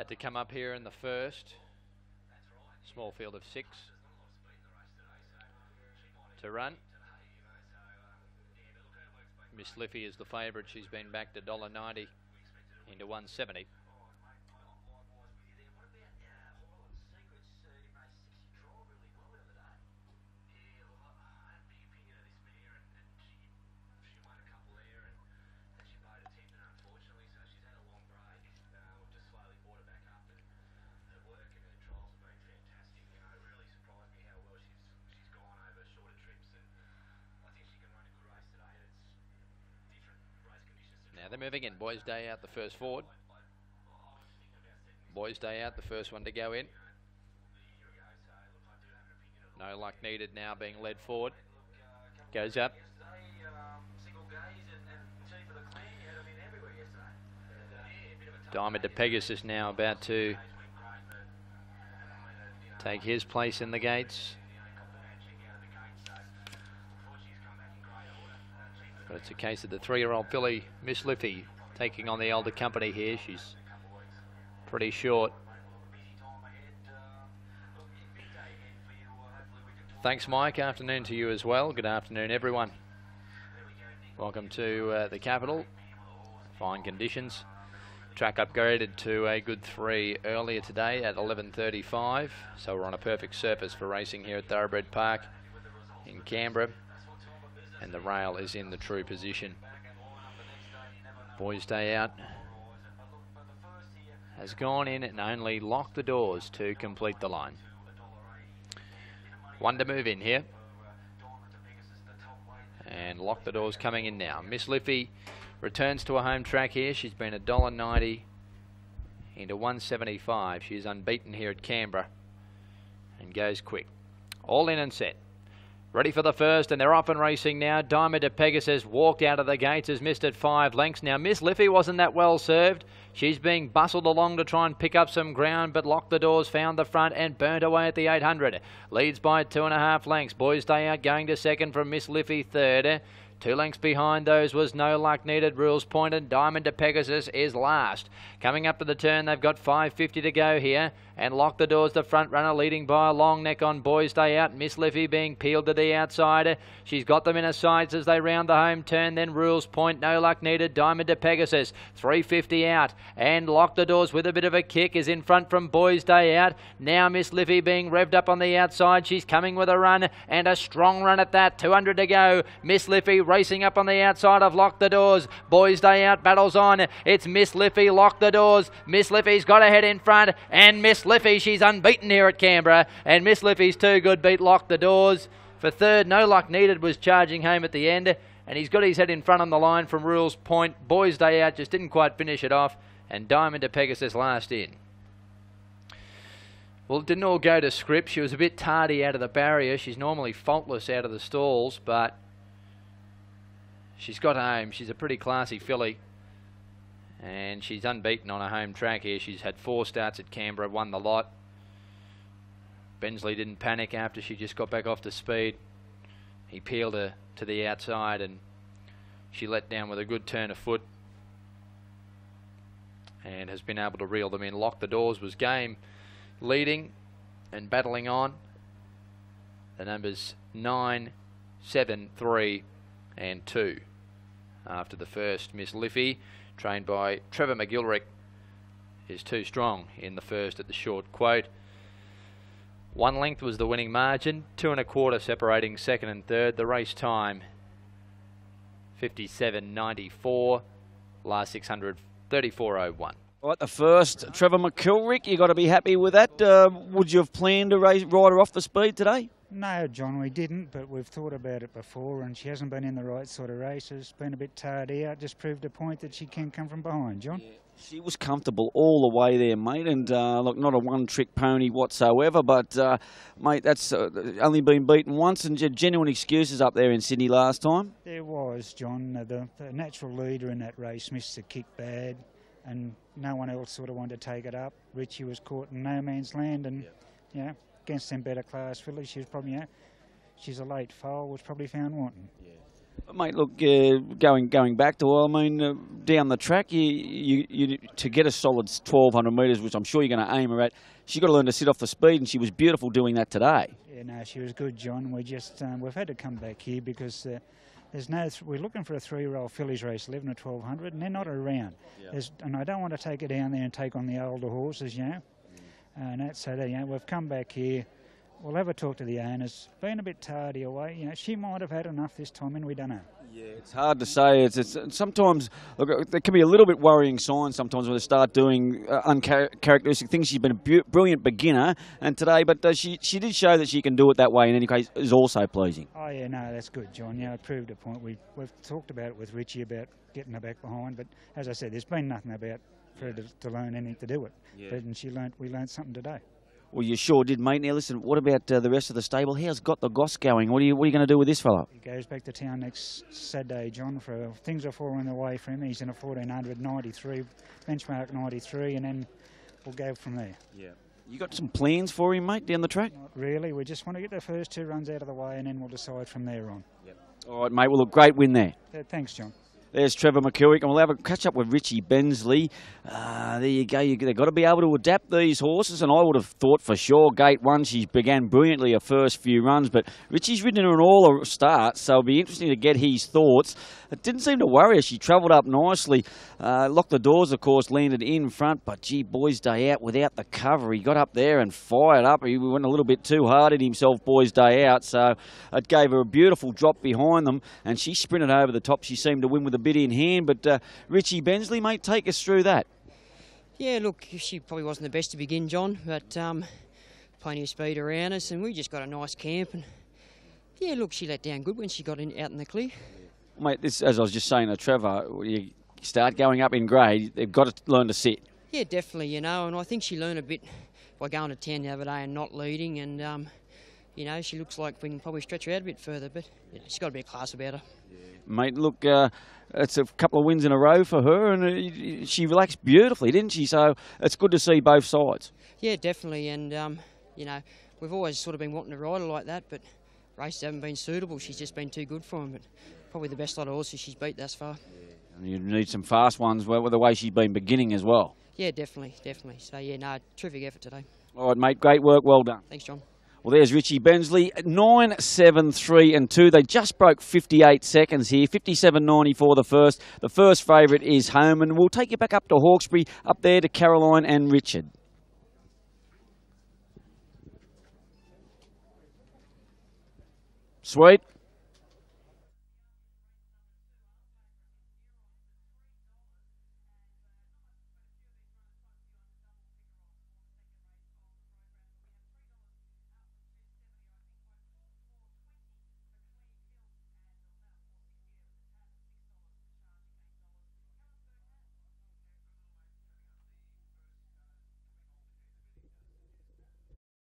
Had to come up here in the first. Small field of 6 to run. Miss Liffey is the favourite. She's been back to $1.90 into 170. Now they're moving in. Boys Day Out, the first forward. Boys Day Out, the first one to go in. No luck needed now, being led forward. Goes up. Diamond to Pegasus now about to take his place in the gates. But it's a case of the 3-year-old filly, Miss Liffey, taking on the elder company here. She's pretty short. Thanks, Mike. Afternoon to you as well. Good afternoon, everyone. Welcome to the capital. Fine conditions. Track upgraded to a good 3 earlier today at 11:35. So we're on a perfect surface for racing here at Thoroughbred Park in Canberra. And the rail is in the true position. Boys Day Out has gone in and only locked the doors to complete the line. 1 to move in here. And lock the doors coming in now. Miss Liffey returns to a home track here. She's been $1.90 into 175. She's unbeaten here at Canberra and goes quick. All in and set. Ready for the first, and they're off and racing now. Diamond to Pegasus walked out of the gates, has missed at 5 lengths. Now, Miss Liffey wasn't that well served. She's being bustled along to try and pick up some ground, but locked the doors, found the front, and burnt away at the 800. Leads by 2.5 lengths. Boys Day Out going to second from Miss Liffey third. 2 lengths behind those was No Luck Needed, Rules Point, and Diamond to Pegasus is last. Coming up to the turn, they've got 5.50 to go here, and Lock the Doors, the front runner, leading by a long neck on Boys Day Out. Miss Liffey being peeled to the outside. She's got them in her sights as they round the home turn, then Rules Point, No Luck Needed, Diamond to Pegasus. 3.50 out, and Lock the Doors with a bit of a kick is in front from Boys Day Out. Now Miss Liffey being revved up on the outside. She's coming with a run, and a strong run at that. 200 to go. Miss Liffey racing up on the outside of Lock the Doors. Boys Day Out battles on. It's Miss Liffey, Lock the Doors. Miss Liffey's got her head in front, and Miss Liffey, she's unbeaten here at Canberra, and Miss Liffey's too good beat Lock the Doors. For third, No Luck Needed was charging home at the end, and he's got his head in front on the line from Rules Point. Boys Day Out just didn't quite finish it off, and Diamond to Pegasus last in. Well, it didn't all go to script. She was a bit tardy out of the barrier. She's normally faultless out of the stalls, but she's got home. She's a pretty classy filly, and she's unbeaten on a home track here. She's had 4 starts at Canberra, won the lot. Bensley didn't panic after she just got back off to speed. He peeled her to the outside, and she let down with a good turn of foot and has been able to reel them in. Lock the Doors was game, leading and battling on. The numbers 9, 7, 3 and 2 after the first. Miss Liffey, trained by Trevor McGilrick, is too strong in the first at the short quote. 1 length was the winning margin, 2 1/4 separating second and third. The race time 57.94, last 600 34.01. Right, the first, Trevor McGilrick, you got to be happy with that. Would you have planned to ride her off the speed today? No, John, we didn't, but we've thought about it before, and she hasn't been in the right sort of races, been a bit tardy out, just proved a point that she can come from behind, John. Yeah, she was comfortable all the way there, mate, and look, not a one-trick pony whatsoever, but, mate, that's only been beaten once, and genuine excuses up there in Sydney last time. There was, John. The natural leader in that race missed the kick bad, and no one else sort of wanted to take it up. Richie was caught in no man's land, and, you know, against them better class fillies, she was probably, you know, she's a late foal, was probably found wanting. Yeah. Mate, look, going back to, I mean, down the track, you to get a solid 1,200 metres, which I'm sure you're going to aim her at, she's got to learn to sit off the speed, and she was beautiful doing that today. Yeah, no, she was good, John. We just we've had to come back here because there's no. We're looking for a 3-year-old fillies race, 11 or 1,200, and they're not around. Yeah. And I don't want to take her down there and take on the older horses, you know. And that's so that, you know, we've come back here. We'll have a talk to the owners. Been a bit tardy away, you know. She might have had enough this time, and we don't know. Yeah, it's hard to say. It's sometimes, look, there can be a little bit worrying signs sometimes when they start doing uncharacteristic things. She's been a brilliant beginner, and today, but she did show that she can do it that way. In any case, is also pleasing. Oh yeah, no, that's good, John. Yeah, it proved a point. We've talked about it with Richie about getting her back behind, but as I said, there's been nothing about for her to learn anything to do it. Yeah. But we learned something today. Well, you sure did, mate. Now, listen, what about the rest of the stable? How's Got the Goss going? What are you going to do with this fella? He goes back to town next Saturday, John. Things are falling away for him. He's in a 1493, benchmark 93, and then we'll go from there. Yeah. You got some plans for him, mate, down the track? Not really. We just want to get the first 2 runs out of the way, and then we'll decide from there on. Yep. All right, mate. Well, look, great win there. Thanks, John. There's Trevor McElwick, and we'll have a catch-up with Richie Bensley. There you go. They've got to be able to adapt these horses, and I would have thought for sure Gate 1, she began brilliantly her first few runs, but Richie's ridden her in all her starts, so it'll be interesting to get his thoughts. It didn't seem to worry her. She travelled up nicely, locked the doors, of course, landed in front, but gee, Boys Day Out without the cover. He got up there and fired up. He went a little bit too hard at himself, Boys Day Out, so it gave her a beautiful drop behind them, and she sprinted over the top. She seemed to win with a bit in hand, but Richie Bensley, mate, take us through that. Yeah, look, she probably wasn't the best to begin, John, but plenty of speed around us, and we just got a nice camp, and yeah, look, she let down good when she got out in the clear. Mate, this, as I was just saying to Trevor, you start going up in grade, they've got to learn to sit. Yeah, definitely, you know, and I think she learned a bit by going to town the other day and not leading, and you know, she looks like we can probably stretch her out a bit further, but you know, she's got a bit of class about her. Yeah. Mate, look, it's a couple of wins in a row for her, and she relaxed beautifully, didn't she? So it's good to see both sides. Yeah, definitely, and you know, we've always sort of been wanting to ride her like that, but races haven't been suitable. She's just been too good for them, but probably the best lot of horses she's beat thus far. Yeah. And you need some fast ones with the way she's been beginning as well. Yeah, definitely. So yeah, no, terrific effort today. All right, mate, great work, well done. Thanks, John. Well, there's Richie Bensley, 9, 7, 3 and 2. They just broke 58 seconds here, 57.94 the first. The first favourite is home, and we'll take you back up to Hawkesbury, up there to Caroline and Richard. Sweet.